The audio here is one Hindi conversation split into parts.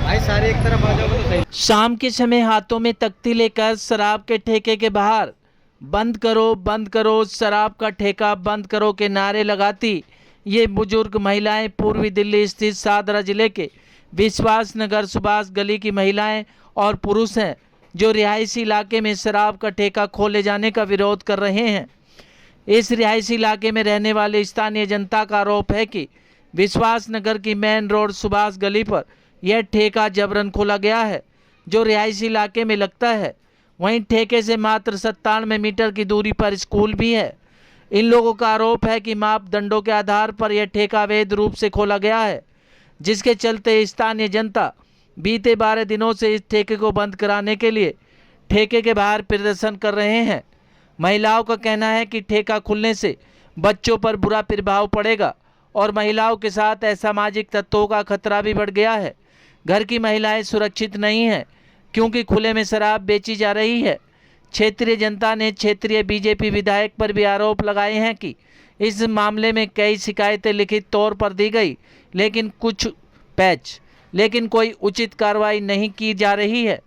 भाई सारे एक तरफ आ जाओगे तो सही। शाम के समय हाथों में तख्ती लेकर शराब के ठेके के बाहर बंद करो शराब का ठेका बंद करो के नारे लगाती ये बुजुर्ग महिलाएं पूर्वी दिल्ली स्थित सादरा जिले के विश्वास नगर सुभाष गली की महिलाएं और पुरुष हैं जो रिहायशी इलाके में शराब का ठेका खोले जाने का विरोध कर रहे हैं। इस रिहायशी इलाके में रहने वाले स्थानीय जनता का आरोप है कि विश्वास नगर की मेन रोड सुभाष गली पर यह ठेका जबरन खोला गया है जो रिहायशी इलाके में लगता है। वहीं ठेके से मात्र 97 मीटर की दूरी पर स्कूल भी है। इन लोगों का आरोप है कि मापदंडों के आधार पर यह ठेका अवैध रूप से खोला गया है, जिसके चलते स्थानीय जनता बीते 12 दिनों से इस ठेके को बंद कराने के लिए ठेके के बाहर प्रदर्शन कर रहे हैं। महिलाओं का कहना है कि ठेका खुलने से बच्चों पर बुरा प्रभाव पड़ेगा और महिलाओं के साथ असामाजिक तत्वों का खतरा भी बढ़ गया है। घर की महिलाएं सुरक्षित नहीं हैं क्योंकि खुले में शराब बेची जा रही है। क्षेत्रीय जनता ने क्षेत्रीय बीजेपी विधायक पर भी आरोप लगाए हैं कि इस मामले में कई शिकायतें लिखित तौर पर दी गई लेकिन कोई उचित कार्रवाई नहीं की जा रही है।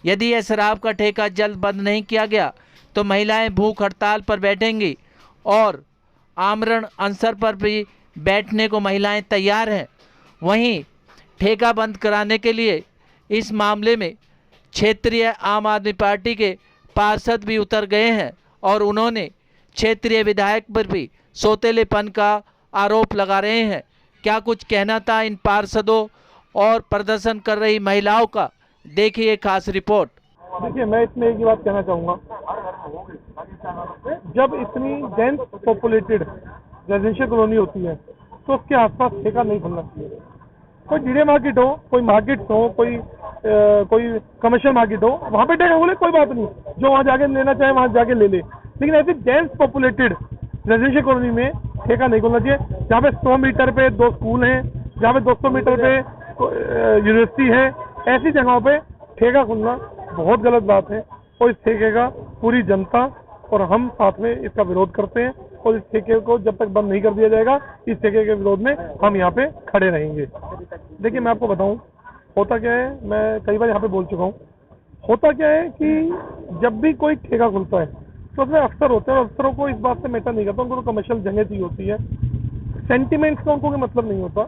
यदि यह शराब का ठेका जल्द बंद नहीं किया गया तो महिलाएं भूख हड़ताल पर बैठेंगी और आमरण अनशन पर भी बैठने को महिलाएं तैयार हैं। वहीं ठेका बंद कराने के लिए इस मामले में क्षेत्रीय आम आदमी पार्टी के पार्षद भी उतर गए हैं और उन्होंने क्षेत्रीय विधायक पर भी सौतेलेपन का आरोप लगा रहे हैं। क्या कुछ कहना था इन पार्षदों और प्रदर्शन कर रही महिलाओं का, देखिए खास रिपोर्ट। देखिए, मैं इसमें एक ही बात कहना चाहूँगा, जब इतनी डेंस पॉपुलेटेड रेजिडेंशियल कॉलोनी होती है तो उसके आसपास ठेका नहीं खुलना चाहिए। कोई डीडे मार्केट हो, कोई मार्केट हो, कोई कमर्शियल मार्केट हो, वहाँ पे ठेका खोले कोई बात नहीं, जो वहाँ जाके लेना चाहे वहाँ जाके ले ले, लेकिन ऐसी डेंस पॉपुलेटेड रेजिडेंशियल कॉलोनी में ठेका नहीं खोलना चाहिए। जहाँ पे 100 मीटर पे 2 स्कूल हैं, जहाँ पे 200 मीटर पे यूनिवर्सिटी है, ऐसी जगहों पे ठेका खुलना बहुत गलत बात है और इस ठेके का पूरी जनता और हम साथ में इसका विरोध करते हैं और इस ठेके को जब तक बंद नहीं कर दिया जाएगा इस ठेके के विरोध में हम यहाँ पे खड़े रहेंगे। देखिए, मैं आपको बताऊं, होता क्या है, मैं कई बार यहाँ पे बोल चुका हूँ, होता क्या है कि जब भी कोई ठेका खुलता है तो उसमें अफसर होते हैं और अफसरों को इस बात से मैटर नहीं करता, उनको तो कमर्शियल जगह चाहिए होती है, सेंटिमेंट्स का उनको कोई मतलब नहीं होता।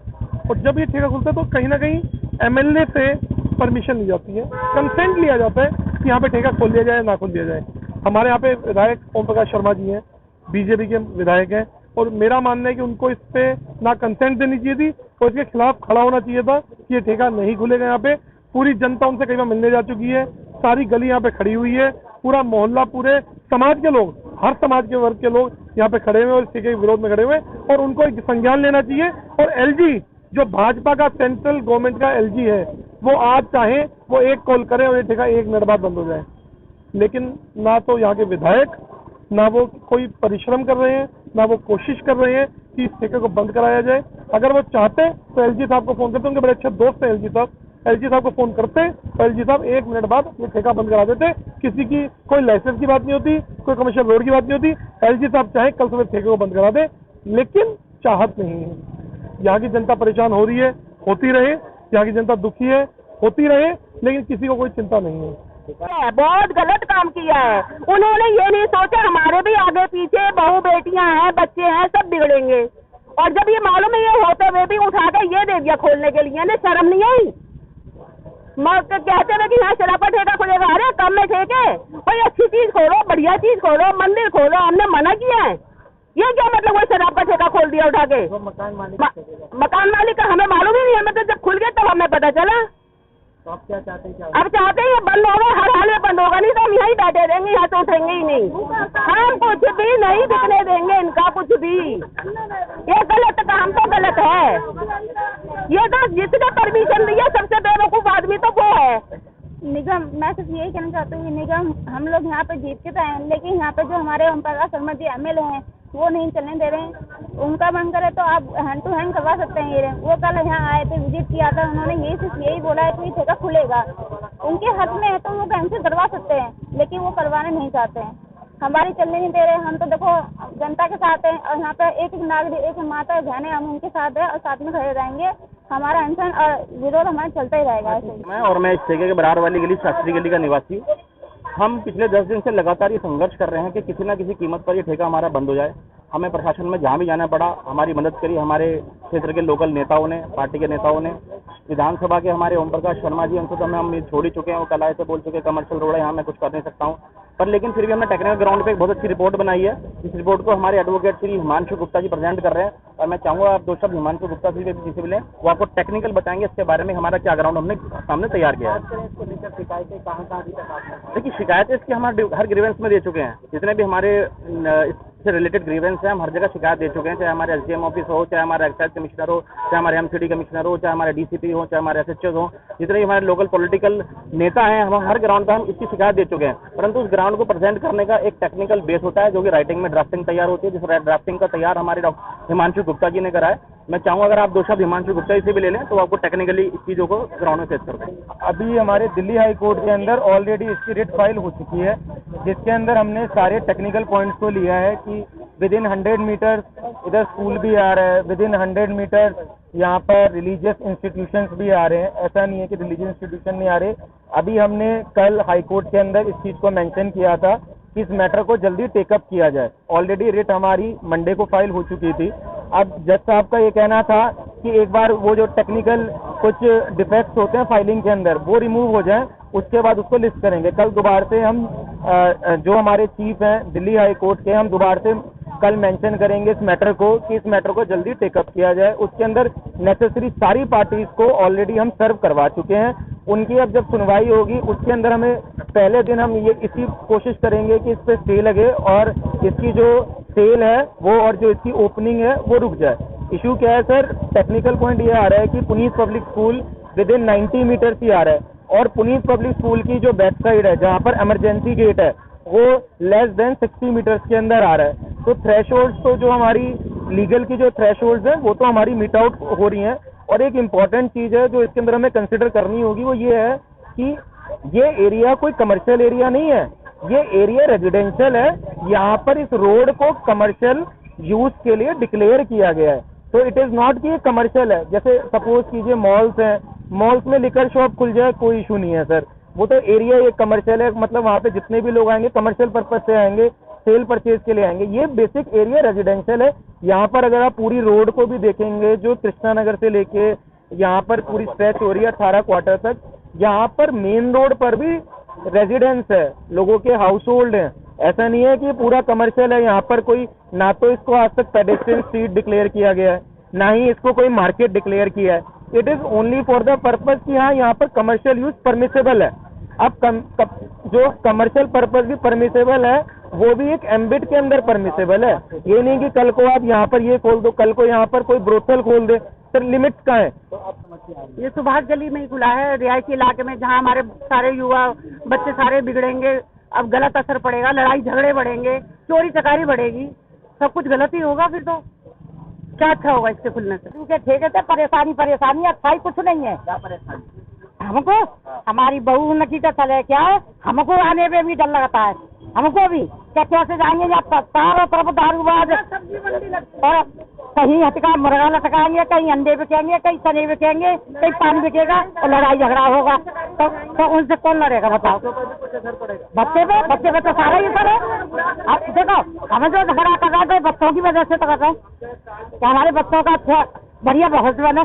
और जब ये ठेका खुलता है तो कहीं ना कहीं एमएलए से परमिशन ली जाती है, कंसेंट लिया जाता है कि यहाँ पे ठेका खोल दिया जाए ना खोल दिया जाए। हमारे यहाँ पे विधायक ओम प्रकाश शर्मा जी हैं, बीजेपी के विधायक हैं, और मेरा मानना है कि उनको इस पे ना कंसेंट देनी चाहिए थी और इसके खिलाफ खड़ा होना चाहिए था कि ये ठेका नहीं खुलेगा। यहाँ पे पूरी जनता उनसे कई बार मिलने जा चुकी है, सारी गली यहाँ पे खड़ी हुई है, पूरा मोहल्ला, पूरे समाज के लोग, हर समाज के वर्ग के लोग यहाँ पे खड़े हुए और इस ठेके के विरोध में खड़े हुए और उनको एक संज्ञान लेना चाहिए। और एलजी जो भाजपा का सेंट्रल गवर्नमेंट का एलजी है, वो आज चाहे वो एक कॉल करे और ये ठेका 1 मिनट बाद बंद हो जाए, लेकिन ना तो यहाँ के विधायक, ना वो कोई परिश्रम कर रहे हैं, ना वो कोशिश कर रहे हैं कि इस ठेके को बंद कराया जाए। अगर वो चाहते तो एलजी साहब को फोन करते, उनके बड़े अच्छे दोस्त हैं एलजी साहब को फोन करते और एलजी साहब 1 मिनट बाद ये ठेका बंद करा देते। किसी की कोई लाइसेंस की बात नहीं होती, कोई कमर्शियल रोड की बात नहीं होती। एलजी साहब चाहे कल सुबह ठेके को बंद करा दे, लेकिन चाहत नहीं है। यहाँ की जनता परेशान हो रही है, होती रहे, यहाँ की जनता दुखी है, होती रहे, लेकिन किसी को कोई चिंता नहीं है। बहुत गलत काम किया है उन्होंने, ये नहीं सोचा हमारे भी आगे पीछे बहू बेटियां हैं, बच्चे हैं, सब बिगड़ेंगे। और जब ये मालूम है ये होते हुए भी उठा के ये दे दिया खोलने के लिए, शर्म नहीं आई। कहते हुए कि यहाँ शराब का ठेका खुलेगा, अरे कम में ठेके, कोई अच्छी चीज खोलो, बढ़िया चीज खोलो, मंदिर खोलो, हमने मना किया है। ये क्या मतलब वो शराब का ठेका खोल दिया उठा के? मकान मालिक का हमें मालूम ही नहीं, हमें तो जब खुल गया तब हमें पता चला। तो आप क्या चाहते हैं? अब चाहते हैं बंद होगा, हर हाल में बंद होगा, नहीं तो हम यहीं बैठे रहेंगे, यहाँ तो उठेंगे ही नहीं। हम कुछ भी नहीं बिकने देंगे इनका, कुछ भी। ये गलत काम तो गलत है। ये तो जिसने परमिशन दी है सबसे बेवकूफ आदमी तो वो है निगम। मैं सिर्फ यही कहना चाहती हूँ कि निगम, हम लोग यहाँ पे जीत के तो आए, लेकिन यहाँ पे जो हमारे ओम प्रकाश शर्मा जी एमएलए हैं वो नहीं चलने दे रहे हैं। उनका मन करे तो आप हैंड टू हैंड करवा सकते हैं। ये वो कल यहाँ आए थे, विजिट किया था, उन्होंने यही बोला है कि ये ठेका खुलेगा, उनके हक में है तो वो कैंसिल करवा सकते हैं, लेकिन वो करवाने नहीं चाहते हैं, हमारी चलने नहीं दे रहे। हम तो देखो जनता के साथ हैं और यहाँ पे एक नागरिक, एक माता बहन है, हम उनके साथ हैं और साथ में खड़े रहेंगे। हमारा अनशन और विरोध हमारा चलता ही रहेगा ऐसे ही। मैं इस ठेके के बरार वाली गली, शास्त्री गली का निवासी हूँ। हम पिछले 10 दिन से लगातार ये संघर्ष कर रहे हैं कि किसी न किसी कीमत पर ये ठेका हमारा बंद हो जाए। हमें प्रशासन में जहाँ भी जाना पड़ा, हमारी मदद करी हमारे क्षेत्र के लोकल नेताओं ने, पार्टी के नेताओं ने। विधानसभा के हमारे ओम प्रकाश शर्मा जी, उनको तो हम छोड़ ही चुके हैं, वो कल आए थे, बोल चुके कमर्शियल रोड है, यहाँ मैं कुछ कर नहीं सकता हूँ। पर लेकिन फिर भी हमने टेक्निकल ग्राउंड पे एक बहुत अच्छी रिपोर्ट बनाई है। इस रिपोर्ट को हमारे एडवोकेट श्री हिमांशु गुप्ता जी प्रेजेंट कर रहे हैं, और मैं चाहूँगा आप 2 शब्द हिमांशु गुप्ता जी से मिलें, वो आपको टेक्निकल बताएंगे इसके बारे में हमारा क्या ग्राउंड हमने सामने तैयार किया है। देखिए, शिकायतें इसकी हमारे हर ग्रीवेंस में दे चुके हैं। जितने भी हमारे इससे रिलेटेड ग्रीवेंस हैं, हम हर जगह शिकायत दे चुके हैं, चाहे हमारे एसडीएम ऑफिस हो, चाहे हमारे एक्साइज कमिश्नर हो, चाहे हमारे एमसीडी कमिश्नर हो, चाहे हमारे डीसीपी हो, चाहे हमारे एसएचओ हो, जितने भी हमारे लोकल पॉलिटिकल नेता हैं, हम हर ग्राउंड पर हम इसकी शिकायत दे चुके हैं। परंतु उस ग्राउंड को प्रेजेंट करने का एक टेक्निकल बेस होता है, जो कि राइटिंग में ड्राफ्टिंग तैयार होती है, जिस ड्राफ्टिंग का तैयार हमारे हिमांशु गुप्ता जी ने करा है। मैं चाहूँगा अगर आप 2 शब्द हिमांशु गुप्ता जी से भी ले लें, तो आपको टेक्निकली इस चीज़ों को ग्राउंड में फेस कर दें। अभी हमारे दिल्ली हाई कोर्ट के अंदर ऑलरेडी इसकी रिट फाइल हो चुकी है, जिसके अंदर हमने सारे टेक्निकल पॉइंट्स को लिया है कि विद इन 100 मीटर इधर स्कूल भी आ रहा है, विद इन 100 मीटर यहाँ पर रिलीजियस इंस्टीट्यूशंस भी आ रहे हैं। ऐसा नहीं है कि रिलीजियस इंस्टीट्यूशन नहीं आ रहे। अभी हमने कल हाई कोर्ट के अंदर इस चीज़ को मेंशन किया था कि इस मैटर को जल्दी टेकअप किया जाए। ऑलरेडी रिट हमारी मंडे को फाइल हो चुकी थी। अब जज साहब का ये कहना था कि एक बार वो जो टेक्निकल कुछ डिफेक्ट्स होते हैं फाइलिंग के अंदर, वो रिमूव हो जाए, उसके बाद उसको लिस्ट करेंगे। कल दोबारा से हम जो हमारे चीफ हैं दिल्ली हाई कोर्ट के, हम दोबारा से कल मेंशन करेंगे इस मैटर को कि इस मैटर को जल्दी टेकअप किया जाए। उसके अंदर नेसेसरी सारी पार्टीज को ऑलरेडी हम सर्व करवा चुके हैं। उनकी अब जब सुनवाई होगी, उसके अंदर हमें पहले दिन हम ये इसी कोशिश करेंगे कि इस पे स्टे लगे और इसकी जो सेल है वो और जो इसकी ओपनिंग है वो रुक जाए। इशू क्या है सर, टेक्निकल पॉइंट ये आ रहा है कि Puneet public school within 90 metre ही आ रहा है, और पुनीत पब्लिक स्कूल की जो बैक साइड है जहाँ पर इमरजेंसी गेट है वो लेस देन 60 मीटर्स के अंदर आ रहा है। तो थ्रेशोल्ड्स तो जो हमारी लीगल की जो थ्रेशोल्ड्स हैं वो तो हमारी मीट आउट हो रही हैं। और एक इम्पॉर्टेंट चीज़ है जो इसके अंदर हमें कंसिडर करनी होगी, वो ये है कि ये एरिया कोई कमर्शियल एरिया नहीं है, ये एरिया रेजिडेंशियल है। यहाँ पर इस रोड को कमर्शियल यूज के लिए डिक्लेयर किया गया है। तो इट इज़ नॉट कि ये कमर्शियल है। जैसे सपोज कीजिए मॉल्स हैं, मॉल्स में लिकर शॉप खुल जाए, कोई इशू नहीं है सर, वो तो एरिया ये कमर्शियल है, मतलब वहाँ पे जितने भी लोग आएंगे कमर्शियल पर्पज से आएंगे, सेल परचेज के लिए आएंगे। ये बेसिक एरिया रेजिडेंशियल है। यहाँ पर अगर आप पूरी रोड को भी देखेंगे, जो कृष्णा नगर से लेके यहाँ पर पूरी स्ट्रेच हो रही है 18 क्वार्टर तक, यहाँ पर मेन रोड पर भी रेजिडेंस है, लोगों के हाउस होल्ड हैं। ऐसा नहीं है कि पूरा कमर्शियल है। यहाँ पर कोई ना तो इसको आज तक पेडेस्ट्रियन स्ट्रीट डिक्लेयर किया गया है, ना ही इसको कोई मार्केट डिक्लेयर किया है। It is only for the purpose कि हाँ यहाँ पर कमर्शियल यूज परमिसेबल है। अब जो कमर्शियल पर्पज भी परमिसेबल है वो भी एक एम्बिट के अंदर परमिसेबल है। ये नहीं कि कल को आप यहाँ पर ये खोल दो, कल को यहाँ पर कोई ब्रोथल खोल दे। सर लिमिट कहाँ है? ये सुभाष गली में ही खुला है, रिहायशी इलाके में, जहाँ हमारे सारे युवा बच्चे सारे बिगड़ेंगे। अब गलत असर पड़ेगा, लड़ाई झगड़े बढ़ेंगे, चोरी चकारी बढ़ेगी, सब कुछ गलत ही होगा। फिर तो क्या अच्छा होगा इसके खुलने से? क्योंकि ठेके से परेशानी अच्छा ही कुछ नहीं है। क्या परेशानी? हमको हमारी बहू नकी का चले क्या, हमको आने में भी डर लगता है। हमको भी क्या कैसे जाएंगे, चारों तरफ दारूबाज, और कहीं हटका मुर्गा लटकाएंगे, कहीं अंडे बिकेंगे, कहीं चने बिकेंगे, कहीं पानी बिकेगा, और लड़ाई झगड़ा होगा। तो उनसे कौन लड़ेगा बताओ? बच्चे पे तो सारा ही असर है। अब देखो, हमें जो झगड़ा कर रहा है बच्चों की वजह से तो कर रहे हैं, कि हमारे बच्चों का अच्छा बढ़िया भविष्य बने।